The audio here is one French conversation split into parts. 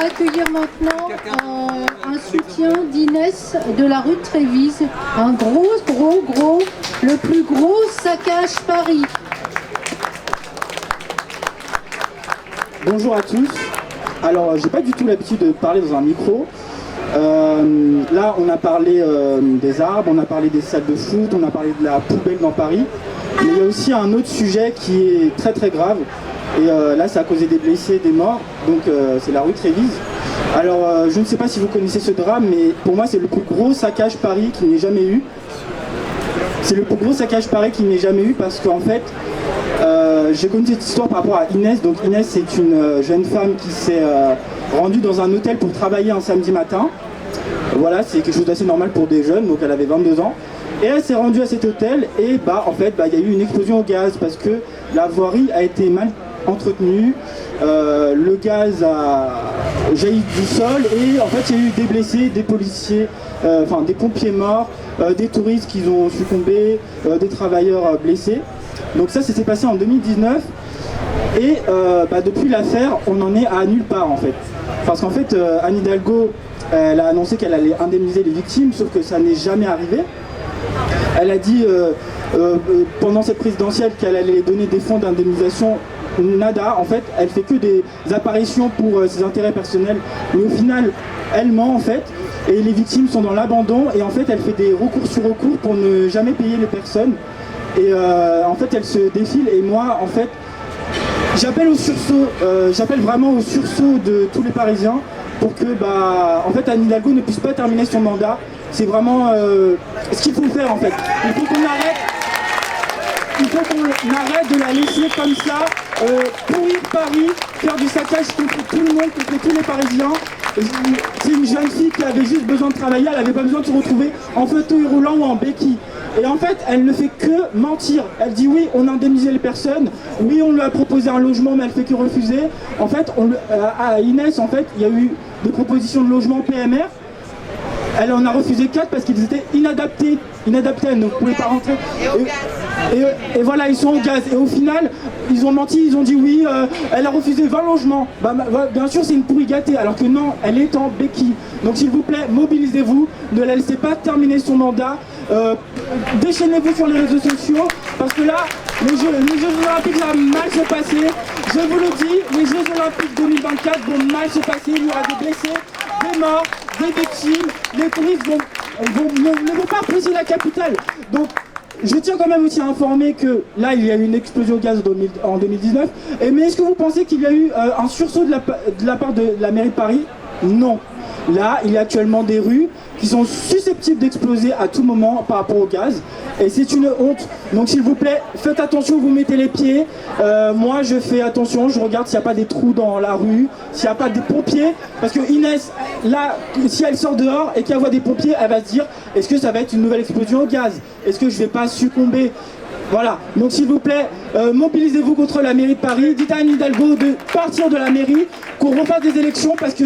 accueillir maintenant un soutien d'Inès de la rue de Trévise. Un gros, le plus gros saccage Paris. Bonjour à tous. Alors, j'ai pas du tout l'habitude de parler dans un micro. Là, on a parlé des arbres, on a parlé des salles de foot, on a parlé de la poubelle dans Paris. Mais il y a aussi un autre sujet qui est très très grave. Et là, ça a causé des blessés, des morts. Donc, c'est la rue Trévise. Alors, je ne sais pas si vous connaissez ce drame, mais pour moi, c'est le plus gros saccage Paris qu'il n'ait jamais eu. C'est le plus gros saccage Paris qu'il n'ait jamais eu parce qu'en fait, j'ai connu cette histoire par rapport à Inès. Donc Inès, c'est une jeune femme qui s'est rendue dans un hôtel pour travailler un samedi matin. Voilà, c'est quelque chose d'assez normal pour des jeunes, donc elle avait 22 ans. Et elle s'est rendue à cet hôtel et en fait, il y a eu une explosion au gaz parce que la voirie a été mal entretenue. Le gaz a jailli du sol et en fait, il y a eu des blessés, des policiers, des pompiers morts, des touristes qui ont succombé, des travailleurs blessés. Donc ça s'est passé en 2019 et depuis l'affaire on en est à nulle part en fait. Parce qu'en fait Anne Hidalgo elle a annoncé qu'elle allait indemniser les victimes sauf que ça n'est jamais arrivé. Elle a dit pendant cette présidentielle qu'elle allait donner des fonds d'indemnisation. Nada, en fait elle fait que des apparitions pour ses intérêts personnels mais au final elle ment en fait et les victimes sont dans l'abandon et en fait elle fait des recours sur recours pour ne jamais payer les personnes. Et en fait elle se défile et moi en fait j'appelle au sursaut, j'appelle vraiment au sursaut de tous les Parisiens pour que en fait Anne Hidalgo ne puisse pas terminer son mandat. C'est vraiment ce qu'il faut faire en fait. Il faut qu'on arrête de la laisser comme ça, pourrir Paris, faire du saccage contre tout le monde, contre tous les Parisiens. C'est une jeune fille qui avait juste besoin de travailler, elle n'avait pas besoin de se retrouver en fauteuil roulant ou en béquille. Et en fait, elle ne fait que mentir. Elle dit oui, on a indemnisé les personnes, oui, on lui a proposé un logement, mais elle fait que refuser. En fait, à Inès, en fait, il y a eu des propositions de logement PMR. Elle en a refusé 4 parce qu'ils étaient inadaptés, elle ne pouvait pas rentrer. Et voilà, ils sont au gaz. Et au final, ils ont menti, ils ont dit oui, elle a refusé 20 logements. Bien sûr, c'est une pourrie gâtée, alors que non, elle est en béquille. Donc s'il vous plaît, mobilisez-vous, ne la laissez pas terminer son mandat. Déchaînez-vous sur les réseaux sociaux, parce que là, les Jeux Olympiques vont mal se passer. Je vous le dis, les Jeux Olympiques 2024 vont mal se passer, il y aura des blessés, des morts, des victimes, les touristes ne vont pas apprécier la capitale. Donc, je tiens quand même aussi à informer que là, il y a eu une explosion au gaz en 2019. Mais est-ce que vous pensez qu'il y a eu un sursaut de la part de la mairie de Paris? Non. Là, il y a actuellement des rues qui sont susceptibles d'exploser à tout moment par rapport au gaz. Et c'est une honte. Donc s'il vous plaît, faites attention où vous mettez les pieds. Moi, je fais attention, je regarde s'il n'y a pas des trous dans la rue, s'il n'y a pas des pompiers. Parce que Inès, là, si elle sort dehors et qu'elle voit des pompiers, elle va se dire, est-ce que ça va être une nouvelle explosion au gaz? Est-ce que je ne vais pas succomber? Voilà, donc s'il vous plaît, mobilisez-vous contre la mairie de Paris, dites à Anne Hidalgo de partir de la mairie, qu'on refasse des élections, parce que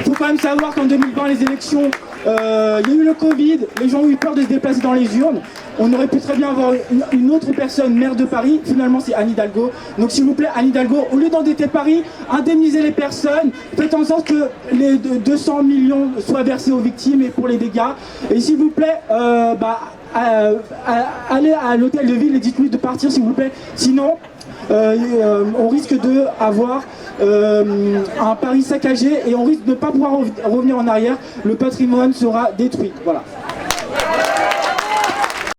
faut quand même savoir qu'en 2020, les élections, il y a eu le Covid, les gens ont eu peur de se déplacer dans les urnes, on aurait pu très bien avoir une autre personne maire de Paris, finalement c'est Anne Hidalgo. Donc s'il vous plaît, Anne Hidalgo, au lieu d'endetter Paris, indemnisez les personnes, faites en sorte que les 200 millions soient versés aux victimes et pour les dégâts, et s'il vous plaît, allez à l'hôtel de ville et dites-lui de partir s'il vous plaît, sinon on risque d'avoir un Paris saccagé et on risque de ne pas pouvoir revenir en arrière, le patrimoine sera détruit, voilà.